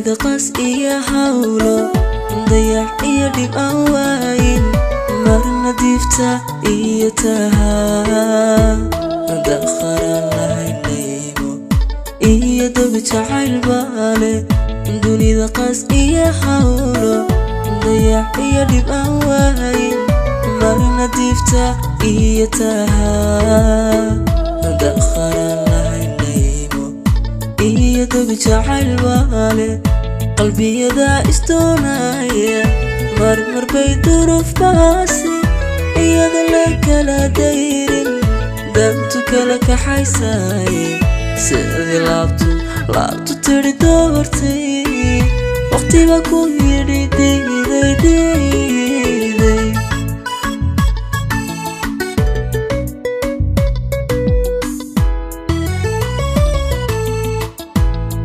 dunida qas iyo hawlo dayax iyo dhib aan waayin marna diifta iyo tahaa dakharan lahaynaymo iyo dobi jacayl baale dunida qas iyo hawlo dayax iyo dhib aan waayin marna diifta iyo tahaa dakharan lahaynaymo iyo dobi jacayl baale qalbiyada istoonaya marmar bay duruuf baasi iyada la kala dayrin dantu kala kaxaysaye sidii laabtu tiri doortay waqtiba ku yidhi diiday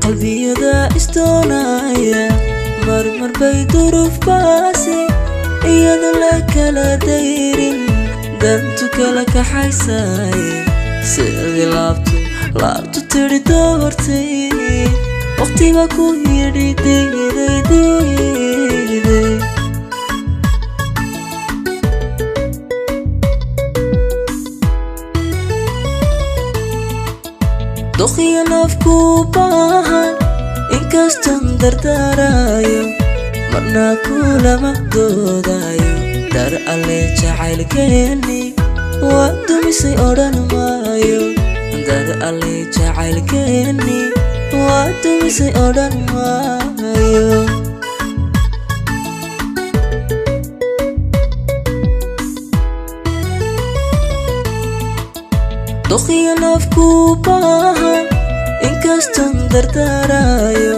qalbiyada istoonaya marmar bay duruuf baasi iyada la kala dayrin dantu kala kaxaysaye sidii laabtu tiri doortay waqtiba ku yidhi diiday doqiya nafku baahan inkaston dardaarayo marna kulama doodayo dar alle jacaylkeeni waa dumisay odhan maayo dar alle jacaylkeeni waa dumisay odhan maayo doqiya nafku baahan inkaston dardaarayo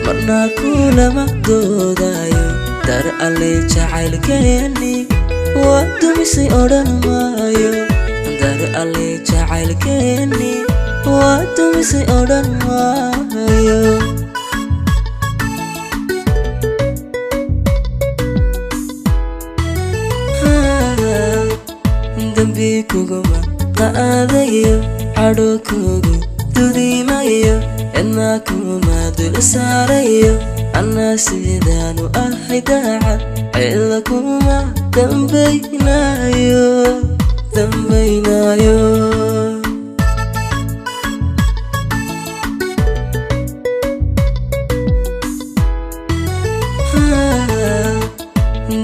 marna kulama doodayo dar alle jacaylkeeni waa dumisay odhan maayo dar alle jacaylkeeni waa dumisay odhan maayo dambi kuguma qaadayo cadho kugu dudimayo cidna kuma dul saarayo anna sidaanu ahay daacad cilla kuma dambaynayo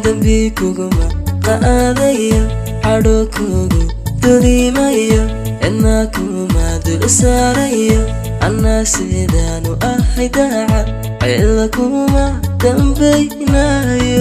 dambi kuguma qaadayo cadho kugu dudimayo cidna kuma dul saarayo anna sidaanu ahay daacad cilla kuma dambaynayo